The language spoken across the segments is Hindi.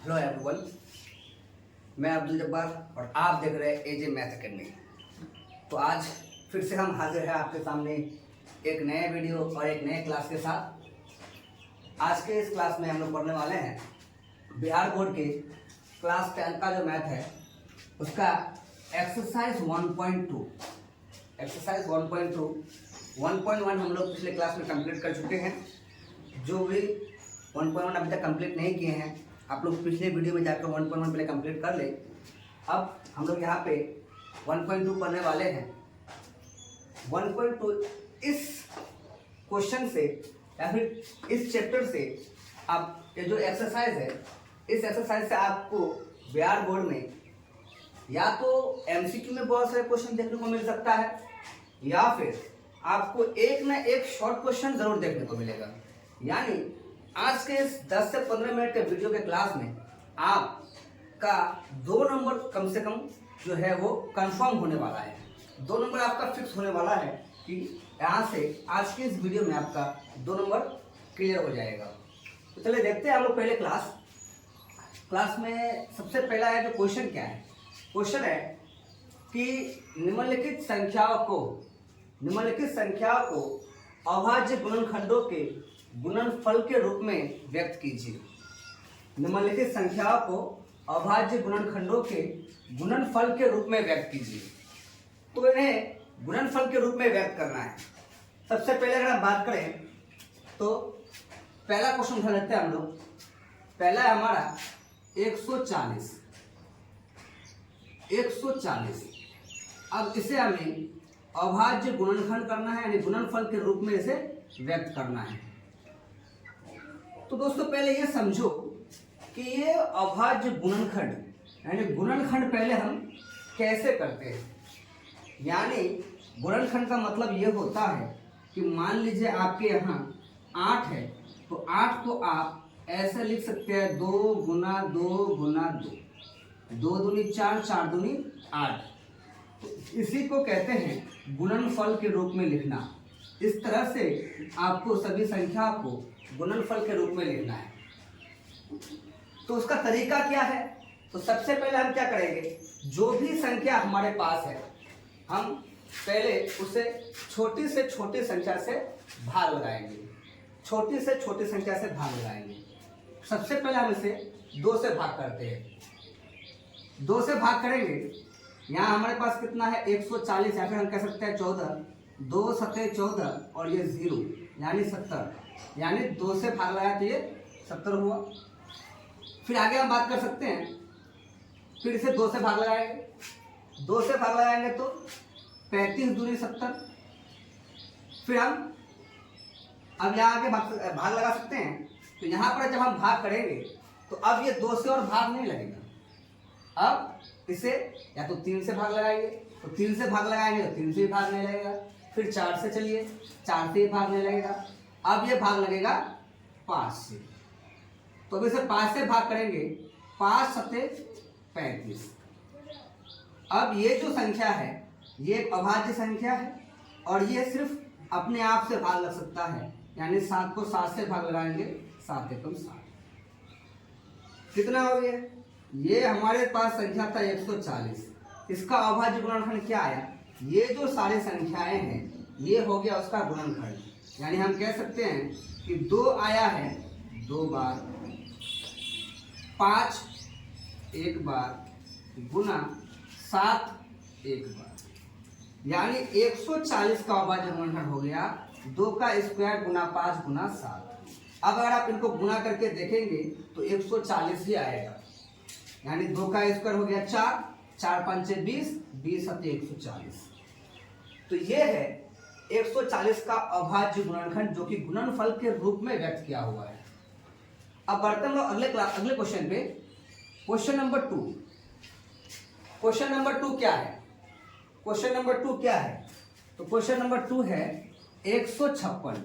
हेलो एवरीवन, मैं अब्दुल जब्बार और आप देख रहे हैं एजे मैथ अकेडमी। तो आज फिर से हम हाजिर हैं आपके सामने एक नए वीडियो और एक नए क्लास के साथ। आज के इस क्लास में हम लोग पढ़ने वाले हैं बिहार बोर्ड के क्लास 10 का जो मैथ है उसका एक्सरसाइज 1.2। एक्सरसाइज 1.2 1.1 हम लोग पिछले क्लास में कंप्लीट कर चुके हैं। जो भी 1.1 अभी तक कंप्लीट नहीं किए हैं आप लोग पिछले वीडियो में जाकर 1.1 पहले कंप्लीट कर ले। अब हम लोग यहाँ पे 1.2 पढ़ने वाले हैं। 1.2 इस क्वेश्चन से या फिर इस चैप्टर से आप ये जो एक्सरसाइज है इस एक्सरसाइज से आपको बिहार बोर्ड में या तो एमसीक्यू में बहुत सारे क्वेश्चन देखने को मिल सकता है या फिर आपको एक ना एक शॉर्ट क्वेश्चन जरूर देखने को मिलेगा। यानी आज के इस 10 से 15 मिनट के वीडियो के क्लास में आपका 2 नंबर कम से कम जो है वो कंफर्म होने वाला है। 2 नंबर आपका फिक्स होने वाला है कि यहाँ से आज के इस वीडियो में आपका 2 नंबर क्लियर हो जाएगा। तो चलिए देखते हैं हम लोग पहले क्लास में सबसे पहला है जो क्वेश्चन क्या है। क्वेश्चन है कि निम्नलिखित संख्याओं को अभाज्य गुणनखंडों के गुणनफल के रूप में व्यक्त कीजिए। निम्नलिखित संख्याओं को अभाज्य गुणनखंडों के गुणनफल के रूप में व्यक्त कीजिए। तो इन्हें गुणनफल के रूप में व्यक्त करना है। सबसे पहले अगर हम बात करें तो पहला क्वेश्चन उठा लेते हैं हम लोग। पहला है हमारा 140। अब इसे हमें अभाज्य गुणनखंड करना है यानी गुणनफल के रूप में इसे व्यक्त करना है। तो दोस्तों पहले ये समझो कि ये अभाज्य गुणनखंड यानी गुणनखंड पहले हम कैसे करते हैं। यानी गुणनखंड का मतलब ये होता है कि मान लीजिए आपके यहाँ 8 है तो 8 को आप ऐसे लिख सकते हैं 2 गुना 2 गुना 2, 2 दूनी 4, 4 दूनी 8। तो इसी को कहते हैं गुणनफल के रूप में लिखना। इस तरह से आपको सभी संख्या को गुणनफल के रूप में लिखना है। तो उसका तरीका क्या है? तो सबसे पहले हम क्या करेंगे, जो भी संख्या हमारे पास है हम पहले उसे छोटी से छोटी संख्या से भाग लगाएंगे। छोटी से छोटी संख्या से भाग लगाएंगे। सबसे पहले हम इसे 2 से भाग करते हैं। 2 से भाग करेंगे। यहाँ हमारे पास कितना है 140 या फिर हम कह सकते हैं 14। 2 सत्ते 14 और ये 0 यानी 70। यानी 2 से भाग लगाया तो ये 70 हुआ। फिर आगे हम बात कर सकते हैं, फिर इसे 2 से भाग लगाएंगे। 2 से भाग लगाएंगे तो 35 दूनी 70। फिर हम अब यहाँ आगे भाग लगा सकते हैं। तो यहाँ पर जब हम भाग करेंगे तो अब ये 2 से और भाग नहीं लगेगा। अब इसे या तो 3 से भाग लगाएंगे तो 3 से भाग लगाएंगे तो 3 से भी भाग नहीं लगेगा। फिर 4 से चलिए, 4 से भी भाग नहीं लगेगा। अब ये भाग लगेगा 5 से। तो अब इसे 5 से भाग करेंगे, 5 सत्ते 35। अब ये जो संख्या है ये एक अभाज्य संख्या है और ये सिर्फ अपने आप से भाग लग सकता है। यानी 7 को 7 से भाग लगाएंगे, 7 एकम 7। कितना हो गया? ये हमारे पास संख्या था 140। इसका अभाज्य गुणनखंड क्या आया? ये जो सारी संख्याएं हैं ये हो गया उसका गुणनखंड। यानी हम कह सकते हैं कि 2 आया है 2 बार, 5 1 बार गुना 7 1 बार। यानी 140 का अभाज्य गुणनखंड हो गया 2 का स्क्वायर गुना 5 गुना 7। अब अगर आप इनको गुना करके देखेंगे तो 140 ही आएगा। यानी 2 का स्क्वायर हो गया 4, 4 5 20, 20 सत्ते 140। तो ये है 140 का अभाज्य गुणनखंड जो कि गुणनफल के रूप में व्यक्त किया हुआ है। अब बढ़ते हैं अगले क्वेश्चन पे। Question number 2। क्वेश्चन नंबर 2 क्या है? क्वेश्चन नंबर 2 क्या है? तो क्वेश्चन नंबर 2 है 156।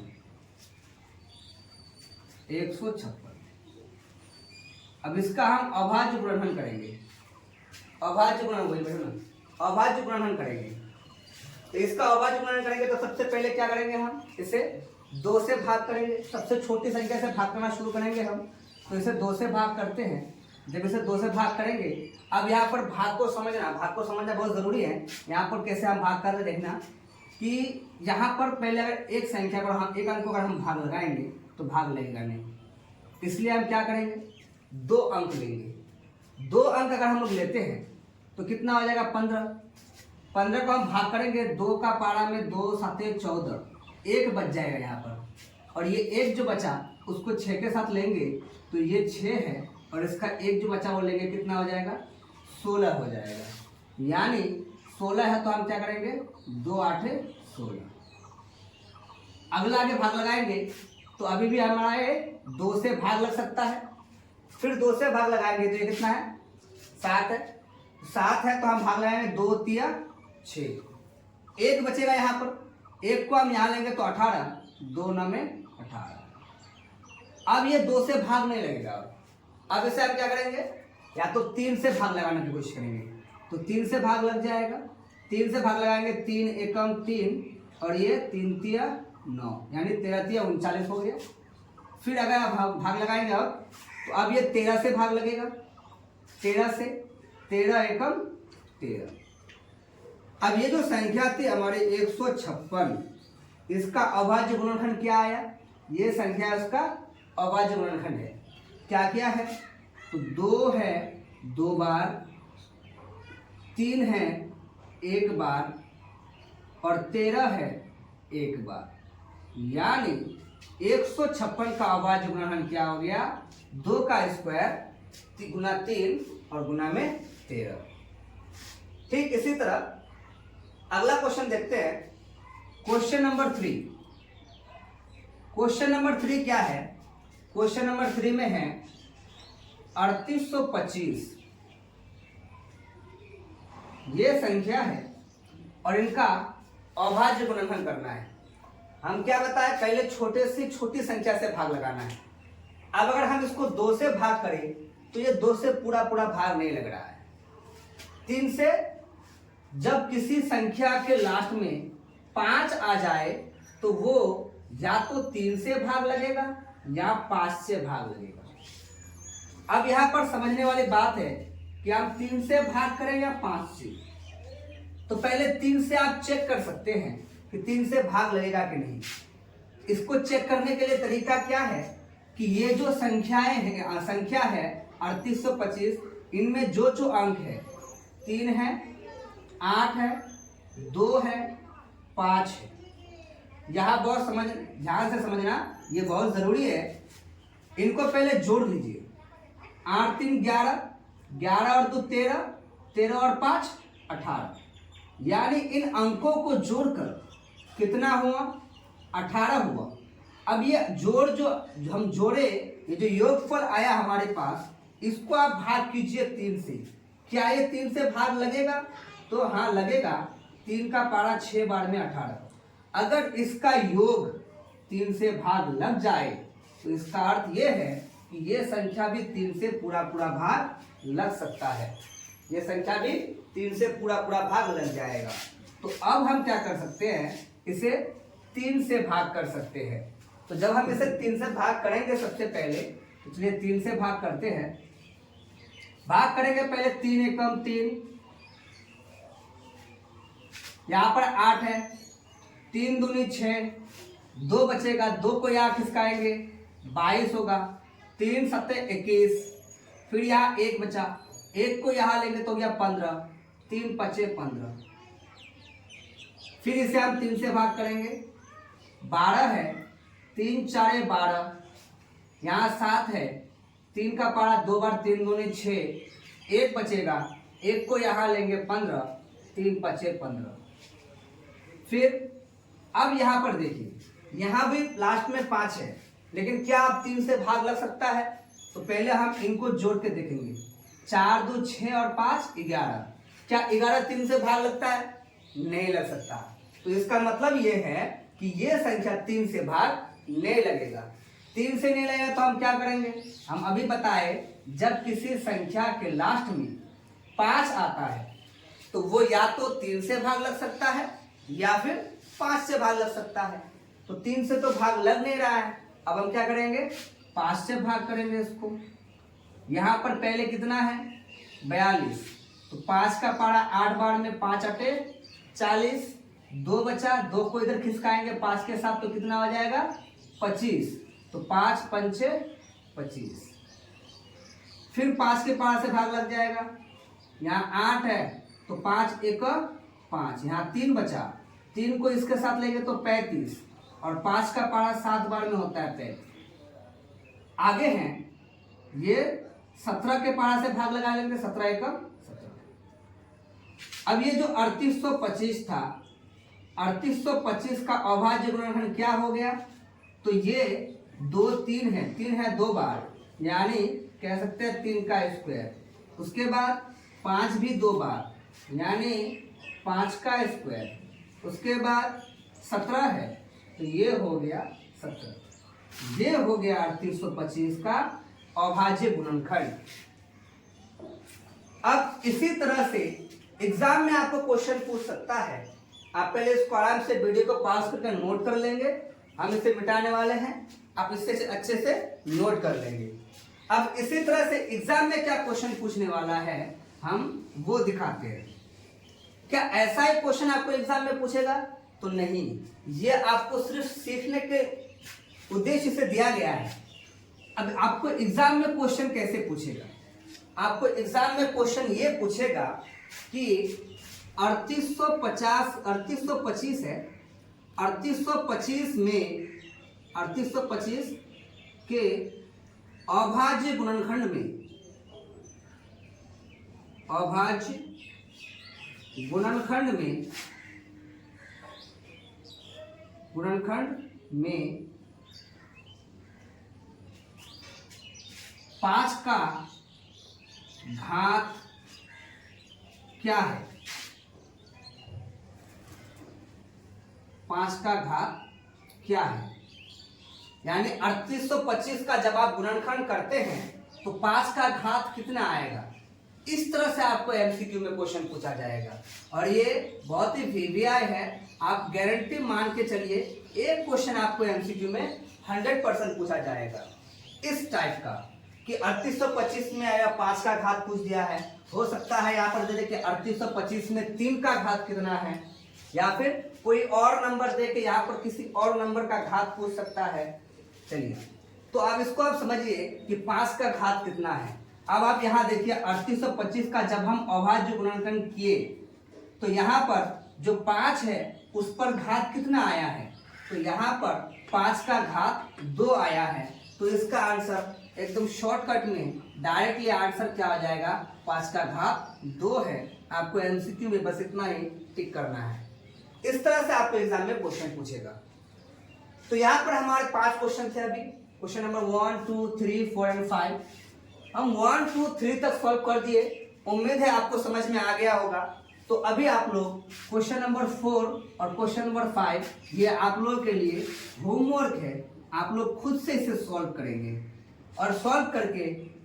अब इसका हम अभाज्य गुणनखंड करेंगे। अभाज्य गुणनखंड करेंगे। तो इसका अभाज्य गुणनखंड करेंगे तो सबसे पहले क्या करेंगे, हम इसे 2 से भाग करेंगे। सबसे छोटी संख्या से भाग करना शुरू करेंगे हम। तो इसे 2 से भाग करते हैं जब इसे 2 से भाग करेंगे, अब यहाँ पर भाग को समझना बहुत जरूरी है। यहाँ पर कैसे हम भाग कर रहे देखना कि यहाँ पर पहले अगर एक संख्या पर हम एक अंक को अगर हम भाग लगाएंगे तो भाग लगेगा नहीं, इसलिए हम क्या करेंगे 2 अंक लेंगे। 2 अंक अगर हम लोग लेते हैं तो कितना हो जाएगा 15 को हम भाग करेंगे 2 का पारा में 2 7 14, 1 बच जाएगा यहाँ पर, और ये 1 जो बचा उसको 6 के साथ लेंगे तो ये 6 है, और इसका 1 जो बचा वो लेंगे कितना हो जाएगा 16 हो जाएगा। यानी 16 है तो हम क्या करेंगे 2 8 16। अगला आगे भाग लगाएंगे तो अभी भी हमारा ये 2 से भाग लग सकता है, फिर 2 से भाग लगाएंगे तो ये कितना है 7 है। 7 है तो हम भाग लगाएंगे 2 3 6, 1 बचेगा यहाँ पर, 1 को हम यहाँ लेंगे तो 18, 2 9 में 18। अब ये 2 से भाग नहीं लगेगा, अब इसे हम क्या करेंगे या तो 3 से भाग लगाने की कोशिश करेंगे, तो 3 से भाग लग जाएगा। 3 से भाग लगाएंगे 3 एकम 3, और ये 3 3 9, यानी 13 3 39 हो गया। फिर अगर भाग लगाएंगे अब तो अब ये 13 से भाग लगेगा, 13 से 13 एकम 13। अब ये जो संख्या थी हमारी 156, इसका अभाज्य गुणनखंड क्या आया, ये संख्या इसका अभाज्य गुणनखंड है। क्या क्या है तो 2 है 2 बार, 3 है 1 बार, और 13 है 1 बार। यानी 156 का अभाज्य गुणनखंड क्या हो गया 2 का स्क्वायर गुना 3 और गुना में 13। ठीक इसी तरह अगला क्वेश्चन देखते हैं, क्वेश्चन नंबर 3। क्वेश्चन नंबर 3 क्या है, क्वेश्चन नंबर 3 में है 3825, ये संख्या है और इनका अभाज्य गुणनखंड करना है। हम क्या बताएं पहले छोटे से छोटी संख्या से भाग लगाना है। अब अगर हम इसको 2 से भाग करें तो ये 2 से पूरा भाग नहीं लग रहा है। 3 से जब किसी संख्या के लास्ट में 5 आ जाए तो वो या तो 3 से भाग लगेगा या 5 से भाग लगेगा। अब यहाँ पर समझने वाली बात है कि हम 3 से भाग करें या 5 से। तो पहले 3 से आप चेक कर सकते हैं कि 3 से भाग लगेगा कि नहीं। इसको चेक करने के लिए तरीका क्या है कि ये जो संख्याएं हैं, संख्या है 3825, इनमें जो जो अंक है 3 है 8 है 2 है 5 है। यहाँ बहुत ध्यान से समझना, ये बहुत जरूरी है। इनको पहले जोड़ लीजिए, 8 3 11, 11 और 2 13, 13 और 5 18। यानी इन अंकों को जोड़कर कितना हुआ 18 हुआ। अब ये जोड़ जो हम जोड़े, ये जो योगफल आया हमारे पास, इसको आप भाग कीजिए 3 से। क्या ये 3 से भाग लगेगा तो हाँ लगेगा। 3 का पारा 6 बार में 18। अगर इसका योग 3 से भाग लग जाए तो इसका अर्थ ये है कि ये संख्या भी 3 से पूरा भाग लग सकता है। ये संख्या भी 3 से पूरा भाग लग जाएगा। तो अब हम क्या कर सकते हैं, इसे 3 से भाग कर सकते हैं। तो जब हम इसे 3 से भाग करेंगे सबसे पहले, इसलिए 3 से भाग करते हैं। भाग करेंगे पहले 3 एकम 3, यहाँ पर 8 है, 3 दूनी 6, 2 बचेगा, 2 को यहाँ खिसकाएंगे 22 होगा, 3 7 21, फिर यहाँ 1 बचा, 1 को यहाँ लेंगे तो गया 15, 3 5 15। फिर इसे हम 3 से भाग करेंगे, 12 है, 3 4 12, यहाँ 7 है, 3 का पारा 2 बार 3 दूनी 6, 1 बचेगा, 1 को यहाँ लेंगे 15, 3 5 15। फिर अब यहाँ पर देखिए, यहाँ भी लास्ट में 5 है, लेकिन क्या अब 3 से भाग लग सकता है? तो पहले हम इनको जोड़ के देखेंगे। 4 2 6 और 5 11। क्या 11 3 से भाग लगता है? नहीं लग सकता। तो इसका मतलब ये है कि ये संख्या 3 से भाग नहीं लगेगा। 3 से नहीं लगेगा तो हम क्या करेंगे? हम अभी बताए, जब किसी संख्या के लास्ट में 5 आता है तो वो या तो 3 से भाग लग सकता है या फिर 5 से भाग लग सकता है। तो 3 से तो भाग लग नहीं रहा है, अब हम क्या करेंगे? 5 से भाग करेंगे इसको। यहाँ पर पहले कितना है 42, तो 5 का पारा 8 बार में 5 अटे 40, 2 बचा, 2 को इधर खिसकाएंगे 5 के साथ तो कितना हो जाएगा 25, तो 5 पंचे 25। फिर 5 के पारा से भाग लग जाएगा, यहाँ 8 है तो 5 एक 5, यहाँ 3 बचा, 3 को इसके साथ लेंगे तो 35, और 5 का पारा 7 बार में होता है 35। आगे हैं ये 17 के पारा से भाग लगा लेंगे, 17 एक 17। अब ये जो 3825 था, 3825 का अभाज्य गुणनखंड क्या हो गया, तो ये 2 3 है, 3 है 2 बार, यानी कह सकते हैं 3 का स्क्वायर। उसके बाद 5 भी 2 बार, यानी 5 का स्क्वायर। उसके बाद 17 है, तो ये हो गया 17। ये हो गया 3825 का अभाज्य गुणनखंड। अब इसी तरह से एग्जाम में आपको क्वेश्चन पूछ सकता है। आप पहले इसको आराम से वीडियो को पॉज करके नोट कर लेंगे, हम इसे मिटाने वाले हैं, आप इससे अच्छे से नोट कर लेंगे। अब इसी तरह से एग्जाम में क्या क्वेश्चन पूछने वाला है हम वो दिखाते हैं। क्या ऐसा ही क्वेश्चन आपको एग्जाम में पूछेगा? तो नहीं, ये आपको सिर्फ सीखने के उद्देश्य से दिया गया है। अब आपको एग्जाम में क्वेश्चन कैसे पूछेगा? आपको एग्जाम में क्वेश्चन ये पूछेगा कि 3825 है, 3825 में 3825 के अभाज्य गुणनखंड में, अभाज्य गुणनखंड में 5 का घात क्या है? 5 का घात क्या है? यानी 3825 का जब आप गुणनखंड करते हैं तो 5 का घात कितना आएगा? इस तरह से आपको एमसीक्यू में क्वेश्चन पूछा जाएगा। और ये बहुत ही वीवीआई है, आप गारंटी मान के चलिए एक क्वेश्चन आपको एमसीक्यू में 100% पूछा जाएगा इस टाइप का कि 3825 में आया 5 का घात पूछ दिया है। हो सकता है यहाँ पर दे दे कि 3825 में 3 का घात कितना है, या फिर कोई और नंबर दे के यहाँ पर किसी और नंबर का घात पूछ सकता है। चलिए, तो अब इसको आप समझिए कि 5 का घात कितना है। अब आप यहाँ देखिए 3825 का जब हम अभाज्य गुणनखंड किए तो यहाँ पर जो 5 है उस पर घात कितना आया है, तो यहाँ पर 5 का घात 2 आया है। तो इसका आंसर एकदम शॉर्टकट में डायरेक्टली आंसर क्या हो जाएगा, 5 का घात 2 है। आपको एमसीक्यू में बस इतना ही टिक करना है। इस तरह से आपको एग्जाम में क्वेश्चन पूछेगा। तो यहाँ पर हमारे 5 क्वेश्चन थे। अभी क्वेश्चन नंबर 1 2 3 4 एंड 5 हम 1 2 3 तक सॉल्व कर दिए। उम्मीद है आपको समझ में आ गया होगा। तो अभी आप लोग क्वेश्चन नंबर 4 और क्वेश्चन नंबर 5 ये आप लोगों के लिए होमवर्क है। आप लोग खुद से इसे सॉल्व करेंगे और सॉल्व करके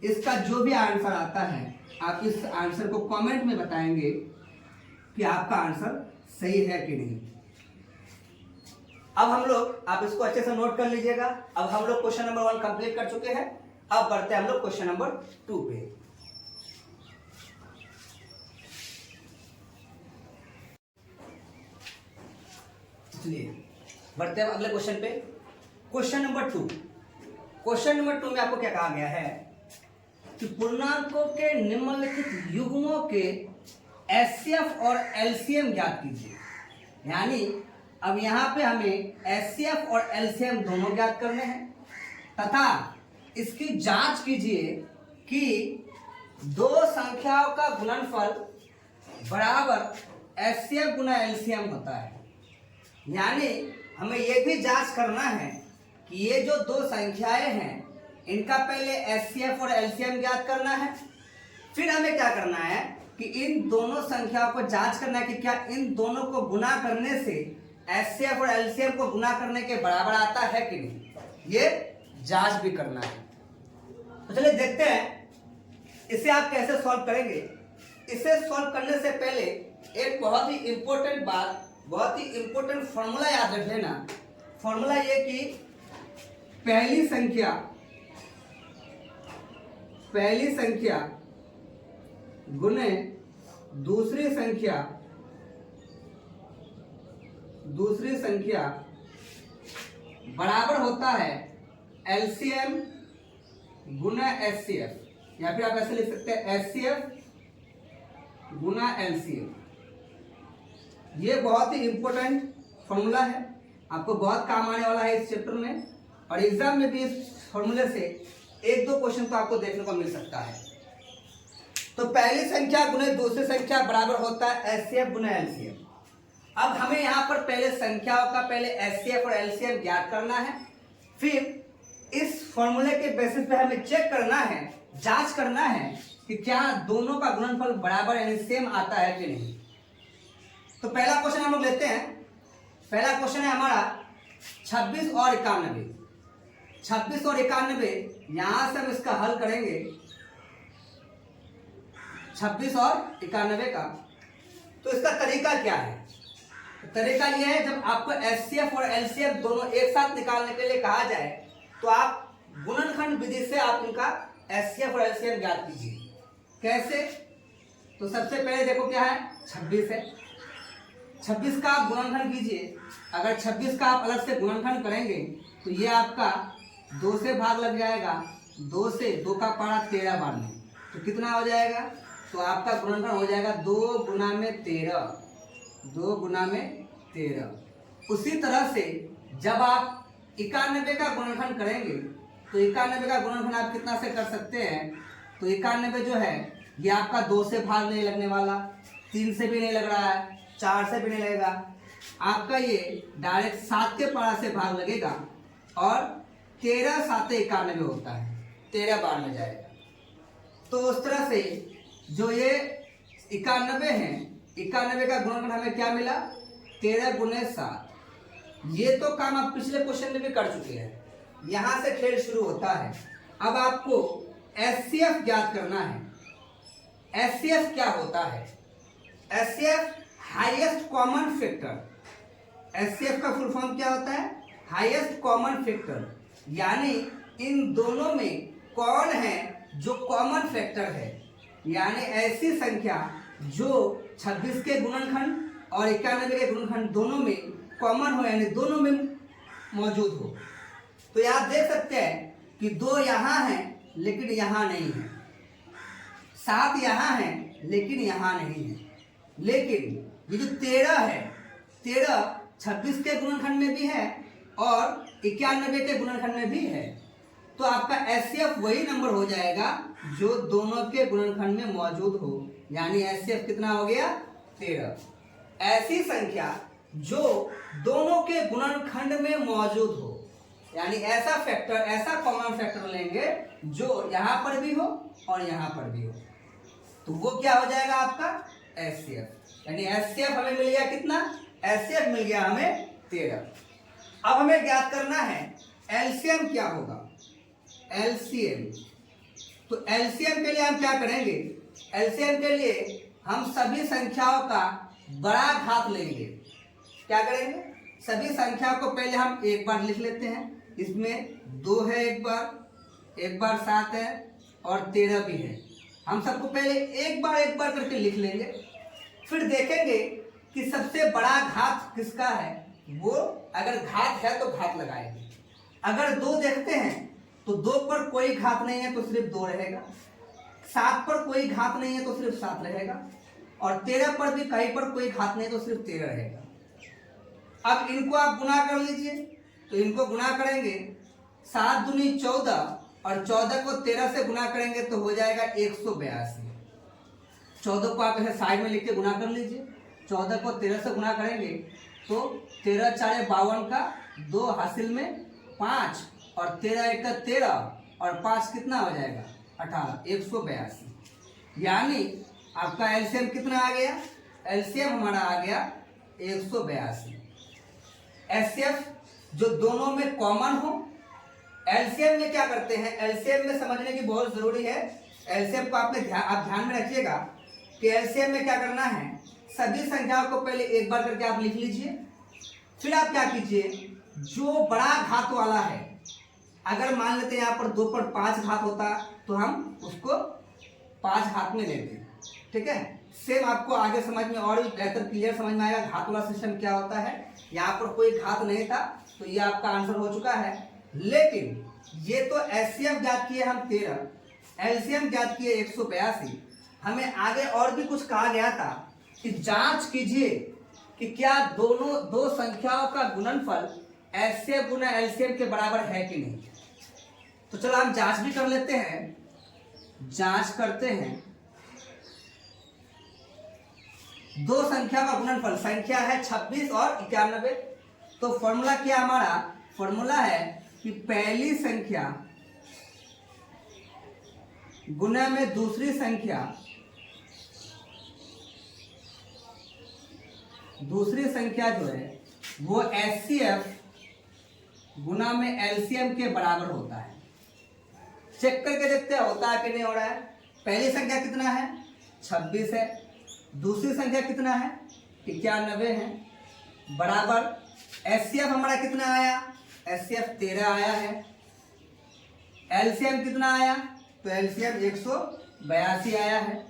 इसका जो भी आंसर आता है आप इस आंसर को कमेंट में बताएंगे कि आपका आंसर सही है कि नहीं। अब हम लोग, आप इसको अच्छे से नोट कर लीजिएगा। अब हम लोग क्वेश्चन नंबर 1 कंप्लीट कर चुके हैं। अब बढ़ते हैं हम लोग क्वेश्चन नंबर 2 पे। चलिए बढ़ते हैं अगले क्वेश्चन पे। Question number 2। क्वेश्चन नंबर 2 में आपको क्या कहा गया है कि पूर्णांकों के निम्नलिखित युग्मों के एचसीएफ और एलसीएम ज्ञात कीजिए। यानी अब यहाँ पे हमें एचसीएफ और एलसीएम दोनों ज्ञात करने हैं तथा इसकी जांच कीजिए कि दो संख्याओं का गुणनफल बराबर एचसीएफ गुना एलसीएम होता है। यानी हमें यह भी जांच करना है कि ये जो दो संख्याएं हैं इनका पहले एचसीएफ और एलसीएम ज्ञात करना है। फिर हमें क्या करना है कि इन दोनों संख्याओं को जांच करना है कि क्या इन दोनों को गुना करने से एचसीएफ और एलसीएम को गुना करने के बराबर आता है कि नहीं, ये जांच भी करना है। तो चलिए देखते हैं इसे आप कैसे सॉल्व करेंगे। इसे सॉल्व करने से पहले एक बहुत ही इंपॉर्टेंट बात, बहुत ही इंपॉर्टेंट फॉर्मूला याद रख लेना। फॉर्मूला ये कि पहली संख्या पहली संख्या गुने दूसरी संख्या बराबर होता है एलसीएम गुना एचसीएफ, या फिर आप ऐसे लिख सकते हैं एचसीएफ गुना एलसीएम। ये बहुत ही इंपॉर्टेंट फॉर्मूला है, आपको बहुत काम आने वाला है इस चैप्टर में, और एग्जाम में भी इस फॉर्मूले से एक दो क्वेश्चन तो आपको देखने को मिल सकता है। तो पहली संख्या गुने दूसरी संख्या बराबर होता है एचसीएफ गुना एलसीएम। अब हमें यहाँ पर पहले संख्याओं का पहले एचसीएफ और एलसीएम ज्ञात करना है, फिर इस फॉर्मूले के बेसिस पे हमें चेक करना है, जांच करना है कि क्या दोनों का गुणनफल बराबर यानी सेम आता है कि नहीं। तो पहला क्वेश्चन हम लोग लेते हैं। पहला क्वेश्चन है हमारा 26 और 91। 26 और 91 यहां से हम इसका हल करेंगे, 26 और 91 का। तो इसका तरीका क्या है? तरीका यह है, जब आपको एचसीएफ और एलसीएफ दोनों एक साथ निकालने के लिए कहा जाए तो आप गुणनखंड विधि से आप इनका एचसीएफ और एलसीएम ज्ञात कीजिए। कैसे? तो सबसे पहले देखो क्या है, 26 है, 26 का आप गुणनखंड कीजिए। अगर 26 का आप अलग से गुणनखंड करेंगे तो ये आपका 2 से भाग लग जाएगा, 2 से 2 का पारा 13 बार में, तो कितना हो जाएगा? तो आपका गुणनखंड हो जाएगा 2 गुना में 13, 2 गुना में 13। उसी तरह से जब आप 91 का गुणनखंड करेंगे तो 91 का गुणनखंड आप कितना से कर सकते हैं? तो 91 जो है ये आपका 2 से भाग नहीं लगने वाला, 3 से भी नहीं लग रहा है, 4 से भी नहीं लगेगा, आपका ये डायरेक्ट 7 के पारा से भाग लगेगा और 13 7 91 होता है, 13 बार में जाएगा। तो उस तरह से जो ये 91 है, 91 का गुणनखंड हमें क्या मिला? 13 गुने 7। ये तो काम आप पिछले क्वेश्चन में भी कर चुके हैं, यहां से खेल शुरू होता है। अब आपको एचसीएफ ज्ञात करना है। एचसीएफ क्या होता है? HCF highest common factor. HCF का फुल फॉर्म क्या होता है? हाईएस्ट कॉमन फैक्टर, यानी इन दोनों में कौन है जो कॉमन फैक्टर है, यानी ऐसी संख्या जो 26 के गुणनखंड और 91 के गुणनखंड दोनों में कॉमन हो, यानी दोनों में मौजूद हो। तो आप देख सकते हैं कि 2 यहाँ है लेकिन यहाँ नहीं है, 7 यहाँ है लेकिन यहाँ नहीं है, लेकिन ये जो 13 है, 13 26 के गुणनखंड में भी है और 91 के गुणनखंड में भी है। तो आपका एचसीएफ वही नंबर हो जाएगा जो दोनों के गुणनखंड में मौजूद हो, यानी एचसीएफ कितना हो गया? 13। ऐसी संख्या जो दोनों के गुणनखंड में मौजूद हो, यानी ऐसा फैक्टर, ऐसा कॉमन फैक्टर लेंगे जो यहाँ पर भी हो और यहाँ पर भी हो, तो वो क्या हो जाएगा आपका? एचसीएफ। यानी एचसीएफ हमें मिल गया कितना? एचसीएफ मिल गया हमें 13। अब हमें ज्ञात करना है एलसीएम क्या होगा। एलसीएम, तो एलसीएम के लिए हम क्या करेंगे? एलसीएम के लिए हम सभी संख्याओं का बड़ा घात लेंगे। क्या करेंगे? सभी संख्याओं को पहले हम एक बार लिख लेते हैं। इसमें 2 है एक बार 7 है और 13 भी है। हम सबको पहले एक बार करके लिख लेंगे, फिर देखेंगे कि सबसे बड़ा घात किसका है। वो अगर घात है तो घात लगाएंगे, अगर 2 देखते हैं तो 2 पर कोई घात नहीं है तो सिर्फ 2 रहेगा, 7 पर कोई घात नहीं है तो सिर्फ 7 रहेगा, और 13 पर भी कहीं पर कोई घात नहीं तो सिर्फ 13 रहेगा। अब इनको आप गुना कर लीजिए, तो इनको गुना करेंगे 7 दूनी 14 और 14 को 13 से गुना करेंगे तो हो जाएगा 182। 14 को आप ऐसे साइड में लिख के गुना कर लीजिए, 14 को 13 से गुना करेंगे तो 13 4 52 का 2 हासिल में 5 और 13 1 का 13 और 5 कितना हो जाएगा? 18, 182। यानी आपका एलसीएम कितना आ गया? एलसीएम हमारा आ गया 182। एचसीएफ जो दोनों में कॉमन हो। एलसीएम में क्या करते हैं? एलसीएम में समझने की बहुत जरूरी है। एलसीएम को आप ध्यान में रखिएगा कि एलसीएम में क्या करना है, सभी संख्याओं को पहले एक बार करके आप लिख लीजिए, फिर आप क्या कीजिए, जो बड़ा घात वाला है, अगर मान लेते हैं यहाँ पर 2 पर 5 घात होता तो हम उसको 5 घात में लेते। ठीक है, सेम आपको आगे समझ में और भी बेहतर क्लियर समझ में आएगा घात वाला सिस्टम क्या होता है। यहाँ पर कोई घात नहीं था तो ये आपका आंसर हो चुका है। लेकिन ये तो एचसीएफ ज्ञात किए हम 13, एलसीएम ज्ञात किए 182। हमें आगे और भी कुछ कहा गया था कि जांच कीजिए कि क्या दोनों दो संख्याओं का गुणनफल एचसीएफ गुना एलसीएम के बराबर है कि नहीं। तो चलो हम जांच भी कर लेते हैं। जांच करते हैं, दो संख्या का गुणनफल, संख्या है 26 और 91। तो फॉर्मूला क्या हमारा, फॉर्मूला है कि पहली संख्या गुना में दूसरी संख्या, दूसरी संख्या जो है वो एचसीएफ गुना में एलसीएम के बराबर होता है। चेक करके देखते हैं होता है कि नहीं हो रहा है। पहली संख्या कितना है, 26 है। दूसरी संख्या कितना है, 91 है, बराबर एचसीएफ हमारा कितना आया, एचसीएफ 13 आया है। एलसीएम कितना आया, तो एलसीएम 182 आया है।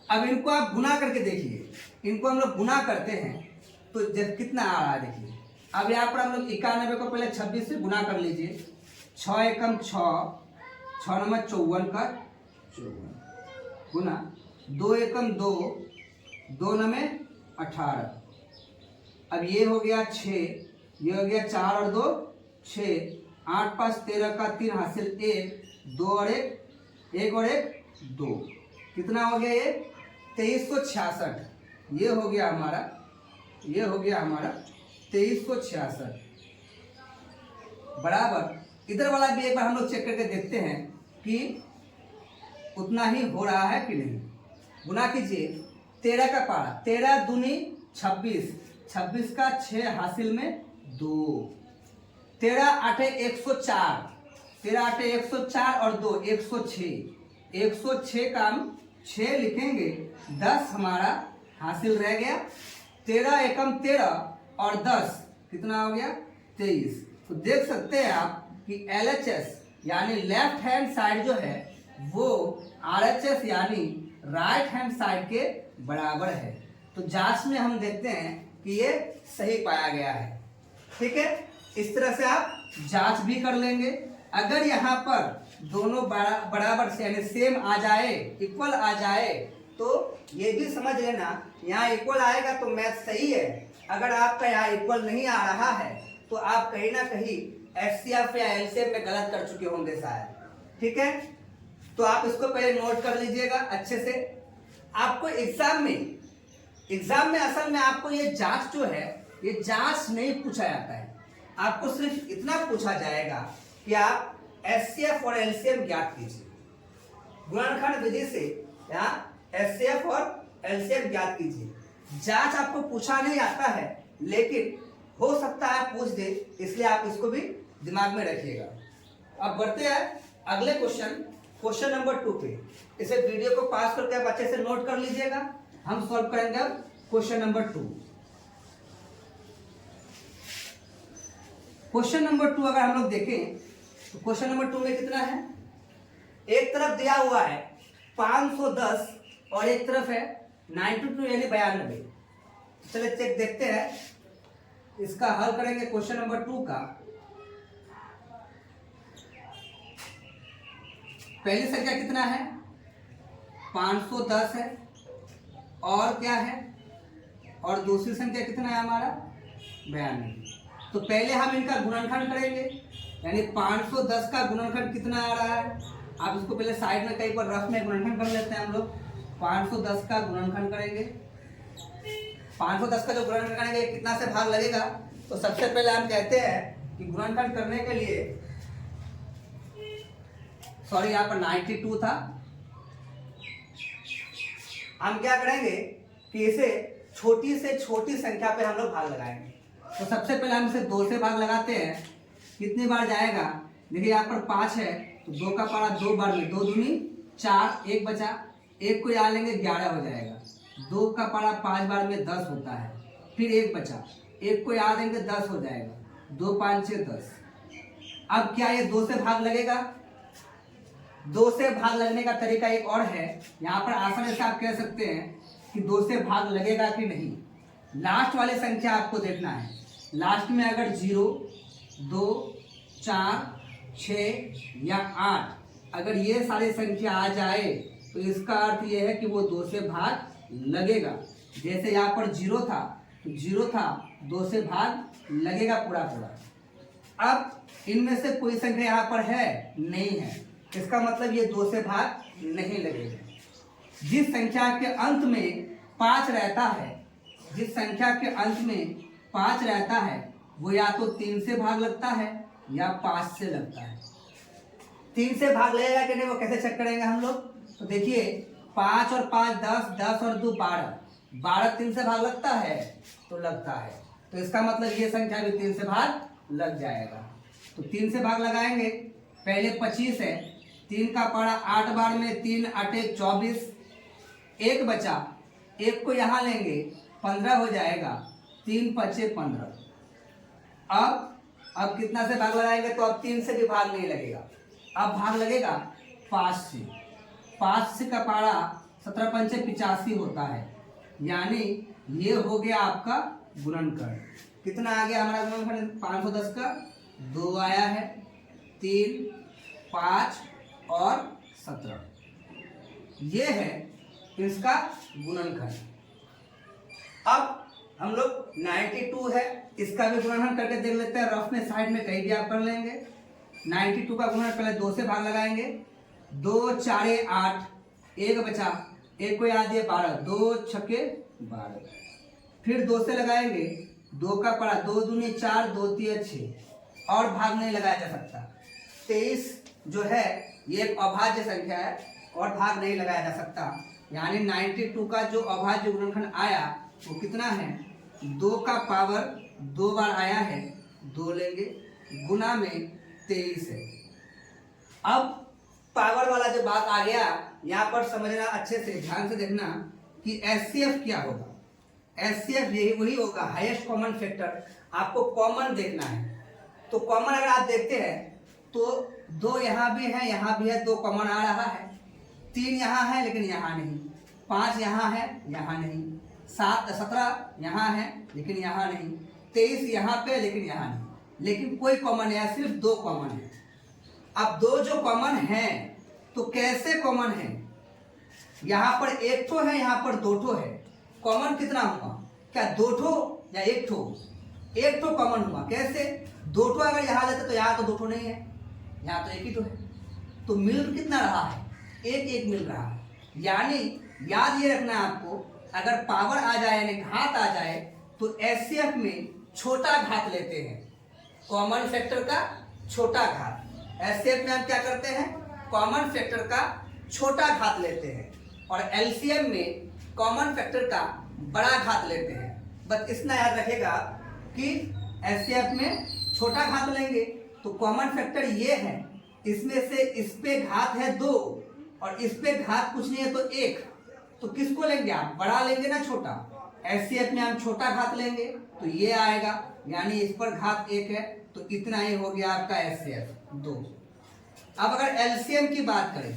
अब इनको आप गुना करके देखिए, इनको हम लोग गुना करते हैं तो जब कितना आ रहा है देखिए। अब यहाँ पर हम लोग 91 को पहले 26 से गुना कर लीजिए। 6 एकम 6, 6 नंबर 54 का 54 गुना 2 एकम 2, 2 नंबर 18। अब ये हो गया 6, ये हो गया 4 और 2 6, 8 5 13 का 3 हासिल 1, 2 और 1, 1 और 1 2, कितना हो गया ये 2366। ये हो गया हमारा, ये हो गया हमारा 2366 बराबर। इधर वाला भी एक बार हम लोग चेक करके देखते हैं कि उतना ही हो रहा है कि नहीं। गुना कीजिए, 13 का पारा, 13 दूनी 26, 26 का 6 हासिल में 2, 13 8 104, 13 8 104 और 2 106, 106 का हम 6 लिखेंगे, 10 हमारा हासिल रह गया। 13 एकम 13 और 10 कितना हो गया 23। तो देख सकते हैं आप कि LHS यानी लेफ्ट हैंड साइड जो है वो RHS यानी राइट हैंड साइड के बराबर है। तो जांच में हम देखते हैं कि ये सही पाया गया है। ठीक है, इस तरह से आप जांच भी कर लेंगे। अगर यहाँ पर दोनों बराबर से यानी सेम आ जाए, इक्वल आ जाए, तो ये भी समझ लेना यहाँ इक्वल आएगा तो मैथ सही है। अगर आपका यहाँ इक्वल नहीं आ रहा है तो आप कहीं ना कहीं एचसीएफ या एलसीएम में गलत कर चुके होंगे शायद। ठीक है, तो आप इसको पहले नोट कर लीजिएगा अच्छे से। आपको एग्जाम में असल में आपको ये जांच जो है ये जांच नहीं पूछा जाता है। आपको सिर्फ इतना पूछा जाएगा कि आप एचसीएफ और एलसीएम ज्ञात कीजिए। गुणनखंड विधि से यहाँ एचसीएफ और एलसीएम ज्ञात कीजिए। जांच आपको पूछा नहीं आता है, लेकिन हो सकता है पूछ दे, इसलिए आप इसको भी दिमाग में रखिएगा। अब बढ़ते हैं अगले क्वेश्चन नंबर 2 पे। इसे वीडियो को पास करके आप अच्छे से नोट कर लीजिएगा। हम सॉल्व करेंगे अब क्वेश्चन नंबर 2। क्वेश्चन नंबर 2 अगर हम लोग देखें तो क्वेश्चन नंबर 2 में कितना है, एक तरफ दिया हुआ है 510 और एक तरफ है 92 यानी 92। चलिए चेक देखते हैं, इसका हल करेंगे क्वेश्चन नंबर 2 का। पहली संख्या कितना है 510 है, और क्या है, और दूसरी संख्या कितना है हमारा 92। तो पहले हम इनका गुणनखंड करेंगे, यानी 510 का गुणनखंड कितना आ रहा है। आप इसको पहले साइड में कहीं पर रफ में गुणनखंड कर लेते हैं हम लोग। 510 का गुणनखंड करेंगे, 510 का जो गुणनखंड करेंगे कितना से भाग लगेगा। तो सबसे पहले हम कहते हैं कि गुणनखंड करने के लिए, सॉरी यहाँ पर 92 था, हम क्या करेंगे कि इसे छोटी से छोटी संख्या पे हम लोग भाग लगाएंगे। तो सबसे पहले हम इसे 2 से भाग लगाते हैं। कितनी बार जाएगा, देखिए यहाँ पर 5 है तो 2 का पारा 2 बार में, 2 दूनी 4, 1 बचा, 1 को यहाँ लेंगे 11 हो जाएगा। 2 का पारा 5 बार में 10 होता है, फिर 1 बचा, 1 को यहाँ देंगे 10 हो जाएगा, 2 5 6 10। अब क्या ये 2 से भाग लगेगा? 2 से भाग लगने का तरीका एक और है, यहाँ पर आसानी से आप कह सकते हैं कि 2 से भाग लगेगा कि नहीं। लास्ट वाली संख्या आपको देखना है, लास्ट में अगर 0, 2, 4, 6 या 8 अगर ये सारी संख्या आ जाए तो इसका अर्थ ये है कि वो 2 से भाग लगेगा। जैसे यहाँ पर 0 था तो 0 था, 2 से भाग लगेगा पूरा पूरा। अब इनमें से कोई संख्या यहाँ पर है नहीं है, इसका मतलब ये 2 से भाग नहीं लगेगा। जिस संख्या के अंत में 5 रहता है, जिस संख्या के अंत में 5 रहता है वो या तो 3 से भाग लगता है या 5 से लगता है। 3 से भाग लगेगा कि नहीं वो कैसे चेक करेंगे हम लोग? तो देखिए 5 और 5 10, 10 और 2 12, 12 3 से भाग लगता है तो लगता है, तो इसका मतलब ये संख्या भी 3 से भाग लग जाएगा। तो 3 से भाग लगाएंगे, पहले 25 है, 3 का पारा 8 बार में 3 8 24, एक बचा, एक को यहाँ लेंगे 15 हो जाएगा, 3 5 15। अब कितना से भाग लगाएंगे? तो अब 3 से भी भाग नहीं लगेगा, अब भाग लगेगा 5 से। 5 से का पारा 17 5 85 होता है, यानी ये हो गया आपका गुणनखंड। कितना आ गया हमारा गुणनखंड? 510 का 2 आया है, 3 5 और 17, ये है इसका गुणनखंड। अब हम लोग 92 है, इसका भी गुणनखंड करके देख लेते हैं, रफ में साइड में कहीं भी आप कर लेंगे। 92 का गुणनखंड पहले 2 से भाग लगाएंगे, 2 4 8, एक बचा, एक को याद दिए 12, 2 6 12, फिर 2 से लगाएंगे, 2 का पड़ा 2 दूनी 4, 2 3 6, और भाग नहीं लगाया जा सकता। 23 जो है ये एक अभाज्य संख्या है और भाग नहीं लगाया जा सकता, यानी 92 का जो अभाज्य गुणनखंड आया वो कितना है? 2 का पावर 2 बार आया है, 2 लेंगे, गुना में 23 है। अब पावर वाला जो बात आ गया, यहाँ पर समझना, अच्छे से ध्यान से देखना कि एचसीएफ क्या होगा। एचसीएफ यही वही होगा, हाईएस्ट कॉमन फैक्टर। आपको कॉमन देखना है, तो कॉमन अगर आप देखते हैं तो 2 यहाँ भी है, यहाँ भी है, 2 कॉमन आ रहा है, 3 यहाँ है लेकिन यहाँ नहीं, 5 यहाँ है, यहाँ नहीं, 17 यहाँ है लेकिन यहाँ नहीं, 23 यहाँ पे लेकिन यहाँ नहीं, लेकिन कोई कॉमन है, सिर्फ 2 कॉमन है। अब 2 जो कॉमन है तो कैसे कॉमन है? यहाँ पर 1 ठो है, यहाँ पर 2 ठो है, कॉमन कितना हुआ? क्या 2 ठो या 1 ठो? 1 ठो कॉमन हुआ। कैसे? 2 ठो अगर यहाँ लेते तो यहाँ तो 2 ठो नहीं है, यहाँ तो 1 ही तो है, तो मिल कितना रहा है? 1 1 मिल रहा है। यानी याद ये रखना है आपको, अगर पावर आ जाए यानी घात आ जाए तो एचसीएफ में छोटा घात लेते हैं, कॉमन फैक्टर का छोटा घात। एचसीएफ में हम क्या करते हैं? कॉमन फैक्टर का छोटा घात लेते हैं, और एलसीएम में कॉमन फैक्टर का बड़ा घात लेते हैं। बस इतना याद रखेगा कि एचसीएफ में छोटा घात लेंगे तो कॉमन फैक्टर ये है, इसमें से इस पे घात है 2 और इस पे घात कुछ नहीं है तो 1, तो किसको लेंगे आप? बड़ा लेंगे ना छोटा? एचसीएफ में हम छोटा घात लेंगे तो ये आएगा, यानी इस पर घात 1 है, तो इतना ही हो गया आपका एचसीएफ 2। अब अगर एलसीएम की बात करें,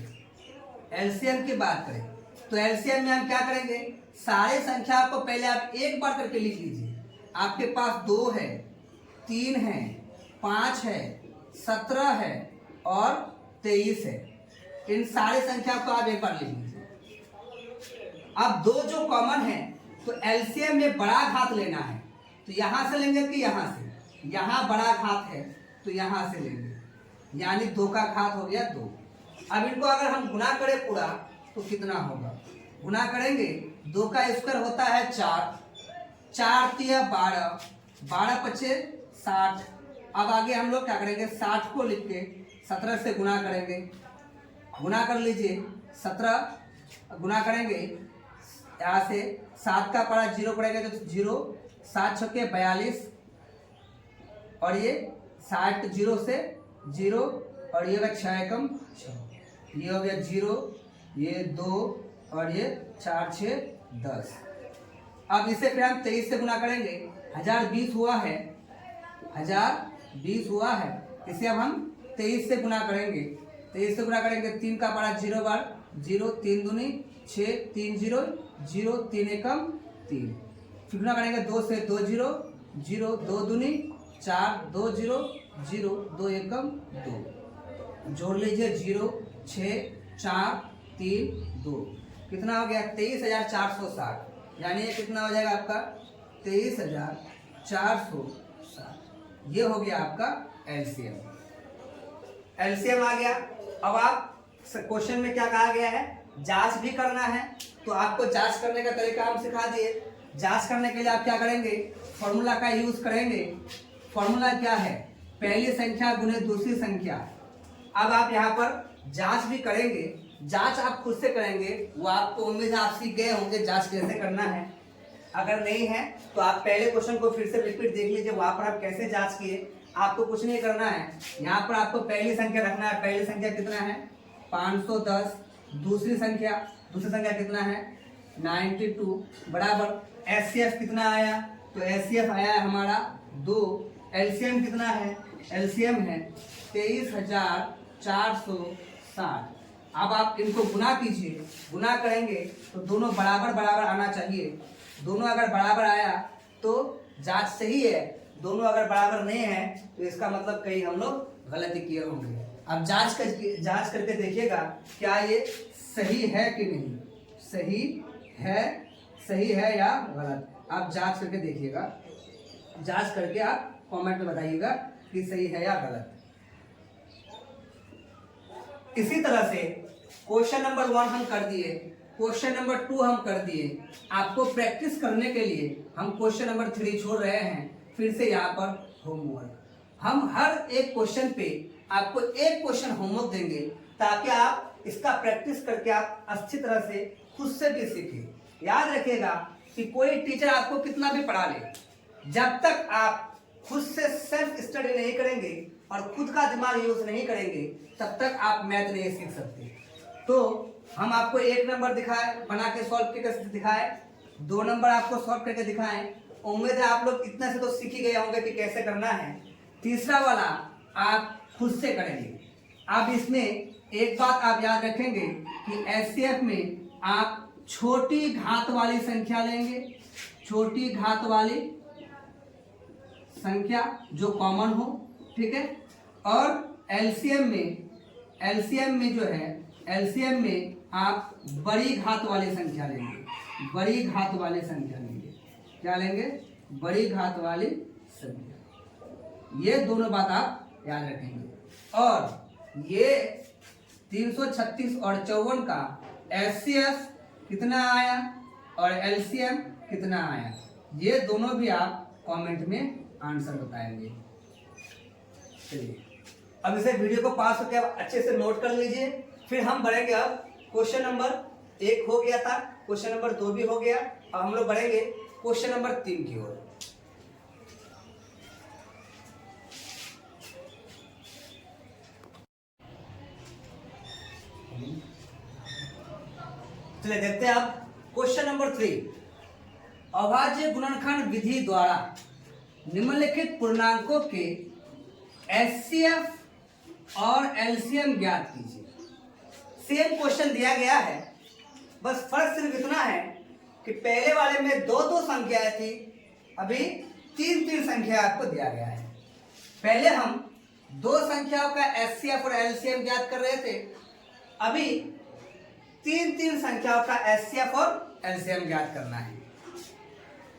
एलसीएम की बात करें तो एलसीएम में हम क्या करेंगे? सारे संख्या को पहले आप एक बार करके लिख लीजिए। आपके पास 2 है, 3 है, 5 है, 17 है और 23 है, इन सारे संख्या को आप एक बार लिख लीजिए। अब 2 जो कॉमन है तो एलसीएम में बड़ा घात लेना है, तो यहां से लेंगे कि यहां से? यहां बड़ा घात है तो यहां से लेंगे, यानी 2 का घात हो गया 2। अब इनको अगर हम गुना करें पूरा तो कितना होगा? गुना करेंगे, 2 का स्क्वायर होता है 4, 4 3 12, 12 5 60। अब आगे हम लोग क्या करेंगे? 60 को लिख के 17 से गुना करेंगे, गुना कर लीजिए, 17 गुना करेंगे, यहाँ से 7 का पारा 0 पड़ेगा तो 0, 7 छक्के 42, और ये 60 0 से 0, और ये 6 एकम 6, ये हो गया 0, ये 2 और ये 4 6 10। अब इसे फिर हम 23 से गुना करेंगे, 1020 हुआ है, 1020 हुआ है, इसे अब हम 23 से गुना करेंगे। 23 से गुना करेंगे, 3 का पारा 0 बार 0, 3 दूनी 6, 3 0 0, 3 एकम 3। फिर गुना करेंगे 2 से 2 0 0, 2 दूनी 4, 2 0 0, 2 एकम 2। जोड़ लीजिए 0 6 4 3 2, कितना हो गया 23,460। यानी ये कितना हो जाएगा आपका 23,460। ये हो गया आपका एलसीएम। एलसीएम आ गया। अब आप क्वेश्चन में क्या कहा गया है, जांच भी करना है, तो आपको जांच करने का तरीका हम सिखा दिए। जांच करने के लिए आप क्या करेंगे, फॉर्मूला का यूज करेंगे। फॉर्मूला क्या है, पहली संख्या गुने दूसरी संख्या। अब आप यहाँ पर जांच भी करेंगे, जांच आप खुद से करेंगे, वो आपको उम्मीद है आप सीख गए होंगे जांच कैसे करना है। अगर नहीं है तो आप पहले क्वेश्चन को फिर से रिपीट देख लीजिए, वहां पर आप कैसे जांच किए। आपको कुछ नहीं करना है, यहाँ पर आपको पहली संख्या रखना है। पहली संख्या कितना है 510, दूसरी संख्या कितना है 92 बराबर एचसीएफ कितना आया, तो एचसीएफ आया है हमारा 2। एलसीएम कितना है, एलसीएम है 23,460। अब आप इनको गुना कीजिए, गुना करेंगे तो दोनों बराबर बराबर आना चाहिए। दोनों अगर बराबर आया तो जांच सही है, दोनों अगर बराबर नहीं है तो इसका मतलब कहीं हम लोग गलती किए होंगे। अब जांच करके देखिएगा क्या ये सही है कि नहीं, सही है या गलत। आप जांच करके देखिएगा, जांच करके आप कमेंट में बताइएगा कि सही है या गलत। इसी तरह से क्वेश्चन नंबर 1 हम कर दिए, क्वेश्चन नंबर 2 हम कर दिए। आपको प्रैक्टिस करने के लिए हम क्वेश्चन नंबर 3 छोड़ रहे हैं। फिर से यहाँ पर होमवर्क, हम हर एक क्वेश्चन पे आपको एक क्वेश्चन होमवर्क देंगे ताकि आप इसका प्रैक्टिस करके आप अच्छी तरह से खुद से भी सीखें। याद रखिएगा कि कोई टीचर आपको कितना भी पढ़ा ले, जब तक आप खुद से सेल्फ स्टडी नहीं करेंगे और खुद का दिमाग यूज नहीं करेंगे तब तक आप मैथ नहीं सीख सकते। तो हम आपको 1 नंबर दिखाए, बना के सॉल्व करके दिखाए, 2 नंबर आपको सॉल्व करके दिखाएं। उम्मीद है आप लोग इतना से तो सीख ही गए होंगे कि कैसे करना है। तीसरा वाला आप खुद से करेंगे। अब इसमें एक बात आप याद रखेंगे कि एचसीएफ में आप छोटी घात वाली संख्या लेंगे, छोटी घात वाली संख्या जो कॉमन हो, ठीक है। और एलसीएम में जो है, एलसीएम में आप बड़ी घात वाली संख्या लेंगे, बड़ी घात वाली संख्या लेंगे। क्या लेंगे, बड़ी घात वाली संख्या। ये दोनों बात आप याद रखेंगे। और ये 336 और 54 का एचसीएफ कितना आया और एलसीएम कितना आया, ये दोनों भी आप कमेंट में आंसर बताएंगे। चलिए अब इसे वीडियो को पास होकर आप अच्छे से नोट कर लीजिए। फिर हम बढ़ेंगे, अब क्वेश्चन नंबर 1 हो गया था, क्वेश्चन नंबर 2 भी हो गया। अब हम लोग बढ़ेंगे क्वेश्चन नंबर 3 की ओर। चलिए देखते हैं अब क्वेश्चन नंबर 3। अभाज्य गुणनखंड विधि द्वारा निम्नलिखित पूर्णांकों के एचसीएफ और एलसीएम ज्ञात कीजिए। सेम क्वेश्चन दिया गया है, बस फर्क सिर्फ इतना है कि पहले वाले में 2-2 संख्याएं थी, अभी 3-3 संख्या आपको दिया गया है। पहले हम 2 संख्याओं का एचसीएफ और एलसीएम ज्ञात कर रहे थे, अभी 3-3 संख्याओं का एचसीएफ और एलसीएम ज्ञात करना है।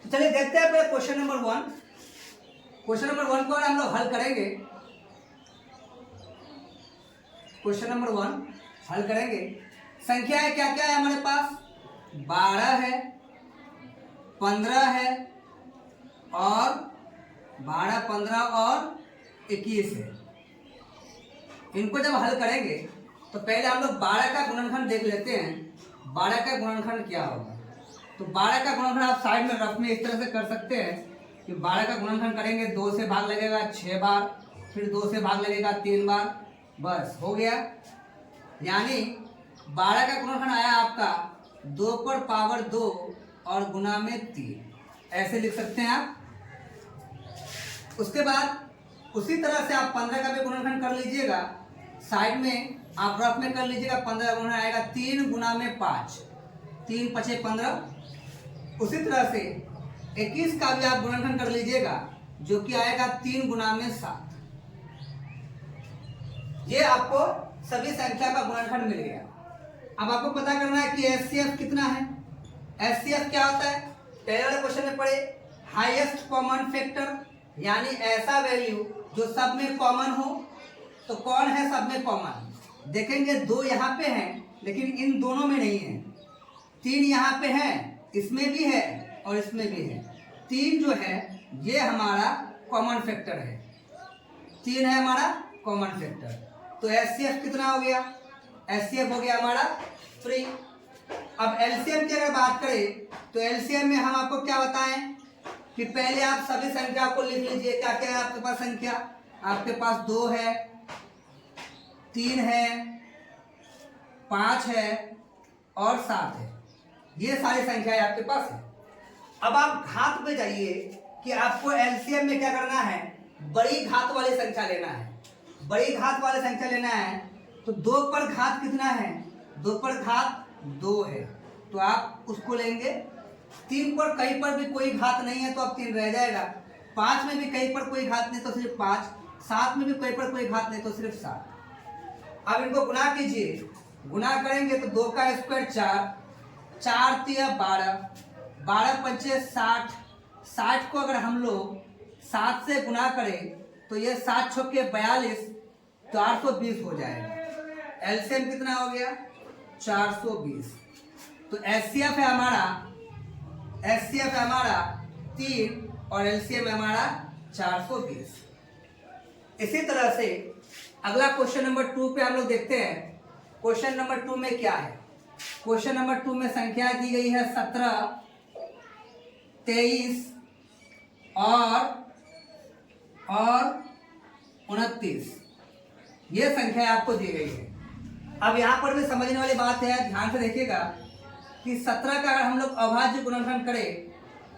तो चलिए देखते हैं पहले क्वेश्चन नंबर 1। क्वेश्चन नंबर 1 को हम लोग हल करेंगे। क्वेश्चन नंबर 1 हल करेंगे। संख्याएं क्या क्या है हमारे पास, 12 है, 15 है और 12, 15 और 21 है। इनको जब हल करेंगे तो पहले हम लोग 12 का गुणनखंड देख लेते हैं। 12 का गुणनखंड क्या होगा, तो 12 का गुणनखंड आप साइड में रफ में इस तरह से कर सकते हैं कि 12 का गुणनखंड करेंगे, 2 से भाग लगेगा 6 बार, फिर 2 से भाग लगेगा 3 बार, बस हो गया। यानी 12 का गुणनखंड आया आपका 2 पर पावर 2 और गुना में 3, ऐसे लिख सकते हैं आप। उसके बाद उसी तरह से आप 15 का भी गुणनखंड कर लीजिएगा, साइड में आप रफ में कर लीजिएगा। 15 का गुणन आएगा 3 गुना में 5, 3 पचे 15। उसी तरह से 21 का भी आप गुणनखंड कर लीजिएगा, जो कि आएगा 3 गुना में 7। ये आपको सभी संख्या का गुणनखंड मिल गया। अब आपको पता करना है कि एचसीएफ कितना है। एचसीएफ क्या होता है, पहले वाले क्वेश्चन में पढ़े, हाईएस्ट कॉमन फैक्टर, यानी ऐसा वैल्यू जो सब में कॉमन हो। तो कौन है सब में कॉमन, देखेंगे 2 यहाँ पे हैं लेकिन इन दोनों में नहीं है। 3 यहाँ पे है, इसमें भी है और इसमें भी है। 3 जो है ये हमारा कॉमन फैक्टर है, 3 है हमारा कॉमन फैक्टर। तो एचसीएफ कितना हो गया, एचसीएफ हो गया हमारा 3। अब एलसीएम की अगर बात करें तो एलसीएम में हम आपको क्या बताएं कि पहले आप सभी संख्या को लिख लीजिए। क्या क्या है आपके पास संख्या, आपके पास 2 है, 3 है, 5 है और 7 है। ये सारी संख्याएं आपके पास है। अब आप घात पे जाइए कि आपको एलसीएम में क्या करना है, बड़ी घात वाली संख्या लेना है। बड़ी घात वाली संख्या लेना है तो 2 पर घात कितना है, 2 पर घात 2 है, तो आप उसको लेंगे। 3 पर कहीं पर भी कोई घात नहीं है तो अब 3 रह जाएगा। 5 में भी कहीं पर कोई घात नहीं तो सिर्फ 5, 7 में भी कहीं पर कोई घात नहीं तो सिर्फ 7। अब इनको गुना कीजिए, गुना करेंगे तो 2 का स्क्वायर 4, 4 तिया 12, 12 पंचे 60, 60 को अगर हम लोग 7 से गुना करें तो ये 7 छक्के 42, 420 हो जाएगा। एलसीएम कितना हो गया, 420। तो एचसीएफ है हमारा, एचसीएफ है हमारा 3 और एलसीएम है हमारा 420। इसी तरह से अगला क्वेश्चन नंबर 2 पे हम लोग देखते हैं। क्वेश्चन नंबर 2 में क्या है, क्वेश्चन नंबर 2 में संख्या दी गई है 17, 23 और 29। ये संख्या आपको दी गई है। अब यहाँ पर भी समझने वाली बात है, ध्यान से देखिएगा कि 17 का अगर हम लोग अभाज्य गुणनखंड करें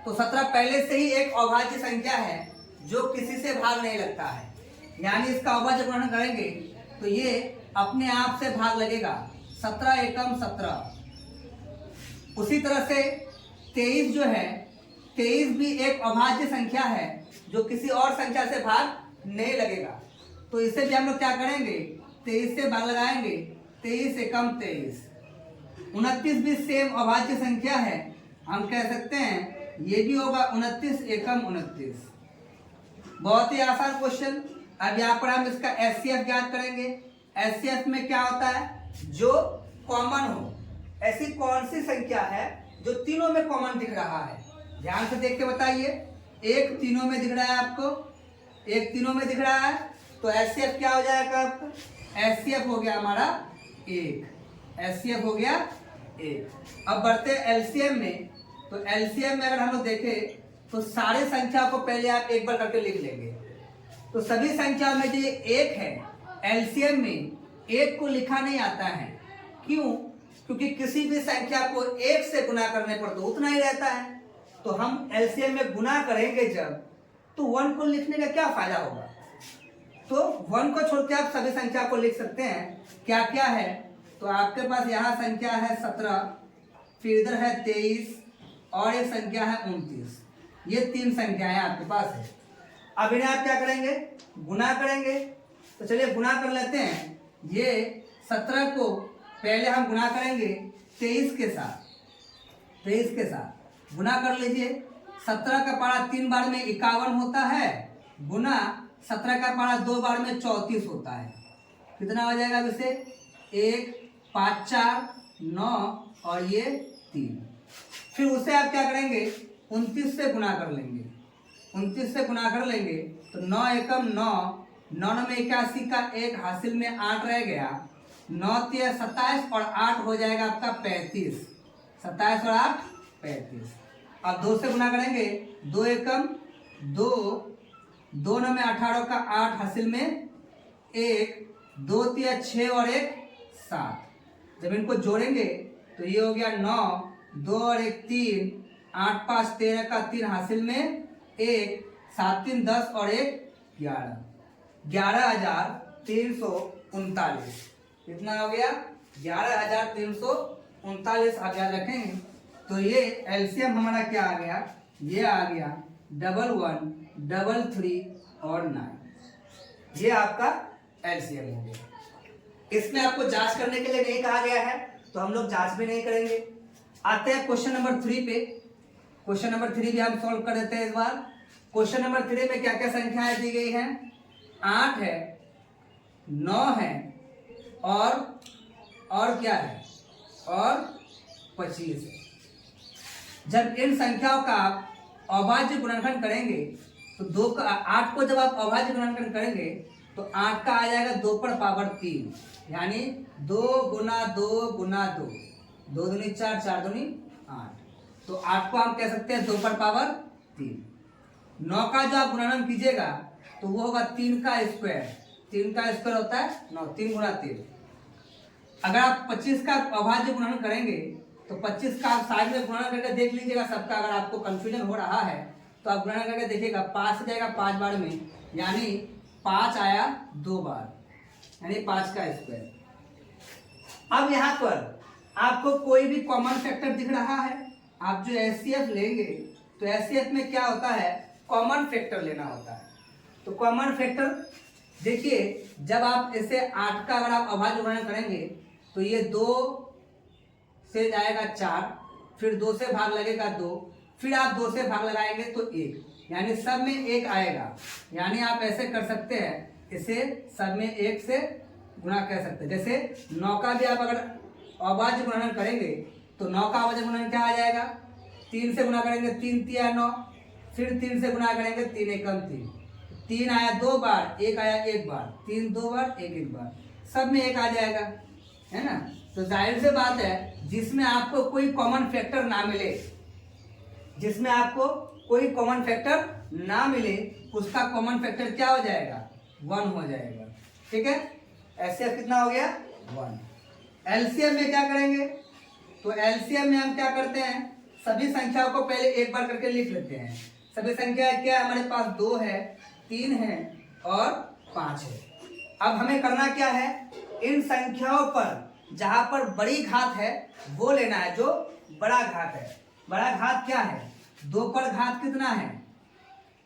तो 17 पहले से ही एक अभाज्य संख्या है जो किसी से भाग नहीं लगता है, यानी इसका अभाज्य गुणनखंड करेंगे तो ये अपने आप से भाग लगेगा। 17 एकम 17। उसी तरह से 23 जो है, 23 भी एक अभाज्य संख्या है जो किसी और संख्या से भाग नहीं लगेगा। तो इसे भी हम लोग क्या करेंगे, 23 से भाग लगाएंगे, 23 एकम 23। 29 भी सेम अभाज्य संख्या है, हम कह सकते हैं ये भी होगा 29 एकम 29। बहुत ही आसान क्वेश्चन। अब यहाँ पर हम इसका एचसीएफ ज्ञात करेंगे। एचसीएफ में क्या होता है, जो कॉमन हो। ऐसी कौन सी संख्या है जो तीनों में कॉमन दिख रहा है, ध्यान से देख के बताइए। एक तीनों में दिख रहा है आपको, एक तीनों में दिख रहा है, तो एचसीएफ क्या हो जाएगा आपको, एचसीएफ हो गया हमारा 1, एचसीएफ हो गया 1। अब बढ़ते एलसीएम में। तो एलसीएम में अगर हम लोग देखें तो सारे संख्या को पहले आप एक बार करके लिख लेंगे। तो सभी संख्या में जो 1 है, एलसीएम में 1 को लिखा नहीं आता है। क्यों, क्योंकि किसी भी संख्या को 1 से गुना करने पर तो उतना ही रहता है। तो हम एलसीएम में गुना करेंगे जब, तो 1 को लिखने का क्या फायदा होगा। तो 1 को छोड़ के आप सभी संख्या को लिख सकते हैं। क्या क्या है, तो आपके पास यहाँ संख्या है 17, फिर इधर है 23 और एक संख्या है 29। ये 3 संख्याएं आपके पास है। अब इन्हें आप क्या करेंगे, गुना करेंगे। तो चलिए गुना कर लेते हैं। ये 17 को पहले हम गुना करेंगे 23 के साथ, 23 के साथ गुना कर लीजिए। 17 का पारा 3 बार में 51 होता है, गुना 17 का पारा 2 बार में 34 होता है। कितना हो जाएगा वैसे, 1 5 4 9 और ये 3। फिर उसे आप क्या करेंगे, 29 से गुना कर लेंगे। 29 से गुना कर लेंगे तो 9 एकम 9, 9 में 81 का 1 हासिल में 8 रह गया, 9 तिया 27 और 8 हो जाएगा आपका 35। 27 और 8 35। अब 2 से गुना करेंगे, 2 एकम 2, 2 में 18 का 8 हासिल में 1, 2 तिया 6 और 1 7। जब इनको जोड़ेंगे तो ये हो गया 9, 2 और 1 3, 8 5 13 का 3 हासिल में 1, 7 3 10 और 1 11। 11,339। कितना हो गया? 11,339 आप याद रखेंगे। तो ये एलसीएम हमारा क्या आ गया? ये आ गया 11, 33 और 9। ये आपका एलसीएम हो गया। इसमें आपको जांच करने के लिए नहीं कहा गया है, तो हम लोग जांच भी नहीं करेंगे। आते हैं क्वेश्चन नंबर 3 पे। क्वेश्चन नंबर 3 भी हम सॉल्व कर देते हैं इस बार। क्वेश्चन नंबर 3 में क्या क्या संख्याएं दी गई हैं? 8 है, 9 है और क्या है? और 25 है। जब इन संख्याओं का आप अभाज्य गुणनखंड करेंगे तो 8 को जब आप अभाज्य गुणनखंड करेंगे तो 8 का आ जाएगा 2 पर पावर 3, यानी 2 गुना 2 गुना 2, 2 दूनी 4, 4 दूनी 8। तो 8 को हम कह सकते हैं 2 पर पावर 3। 9 का जो आप गुणनखंड कीजिएगा तो वो होगा 3 का स्क्वायर। 3 का स्क्वायर होता है 9, 3 गुना 3। अगर आप 25 का अभाज्य गुणनखंड करेंगे तो 25 का आप साइड में गुणा करके देख लीजिएगा सबका। अगर आपको कंफ्यूजन हो रहा है तो आप गुणा करके देखिएगा। 5 जाएगा 5 बार में, यानी 5 आया 2 बार, यानी 5 का स्क्वायर। अब यहाँ पर आपको कोई भी कॉमन फैक्टर दिख रहा है? आप जो एचसीएफ लेंगे तो एचसीएफ में क्या होता है? कॉमन फैक्टर लेना होता है। तो कॉमन फैक्टर देखिए, जब आप इसे 8 का अगर आप अभाज्य गुणन करेंगे तो ये 2 से जाएगा 4, फिर 2 से भाग लगेगा 2, फिर आप 2 से भाग लगाएंगे तो 1, यानी सब में 1 आएगा। यानी आप ऐसे कर सकते हैं, इसे सब में 1 से गुणा कर सकते हैं। जैसे 9 का भी आप अगर अभाज्य गुणन करेंगे तो 9 का अभाज्य गुणन क्या आ जाएगा? 3 से गुणा करेंगे, 3 तिया 9, फिर 3 से गुणा करेंगे, 3 एकम 3, 3 आया 2 बार, 1 आया 1 बार, 3 2 बार, 1 1 बार, सब में 1 आ जाएगा, है ना। तो जाहिर सी बात है, जिसमें आपको कोई कॉमन फैक्टर ना मिले, जिसमें आपको कोई कॉमन फैक्टर ना मिले, उसका कॉमन फैक्टर क्या हो जाएगा? 1 हो जाएगा। ठीक है, एचसीएफ कितना हो गया? 1। एलसीएम में क्या करेंगे? तो एलसीएम में हम क्या करते हैं? सभी संख्याओं को पहले एक बार करके लिख लेते हैं। सभी संख्या क्या है हमारे पास? 2 है, 3 है और 5 है। अब हमें करना क्या है? इन संख्याओं पर जहां पर बड़ी घात है वो लेना है, जो बड़ा घात है। बड़ा घात क्या है? 2 पर घात कितना है?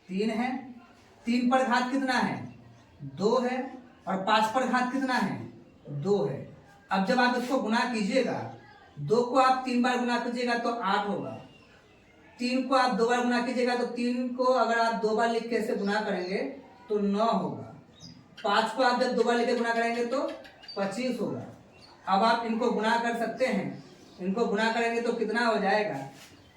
3 है। 3 पर घात कितना है? 2 है। और 5 पर घात कितना है? 2 है। अब जब आप इसको गुना कीजिएगा, 2 को आप 3 बार गुना कीजिएगा तो 8 होगा। 3 को आप 2 बार गुना कीजिएगा तो 3 को अगर आप 2 बार लिख के इसे गुना करेंगे तो 9 होगा। 5 को आप जब 2 बार लिख के गुना करेंगे तो 25 होगा। अब आप इनको गुना कर सकते हैं। इनको गुना करेंगे तो कितना हो जाएगा?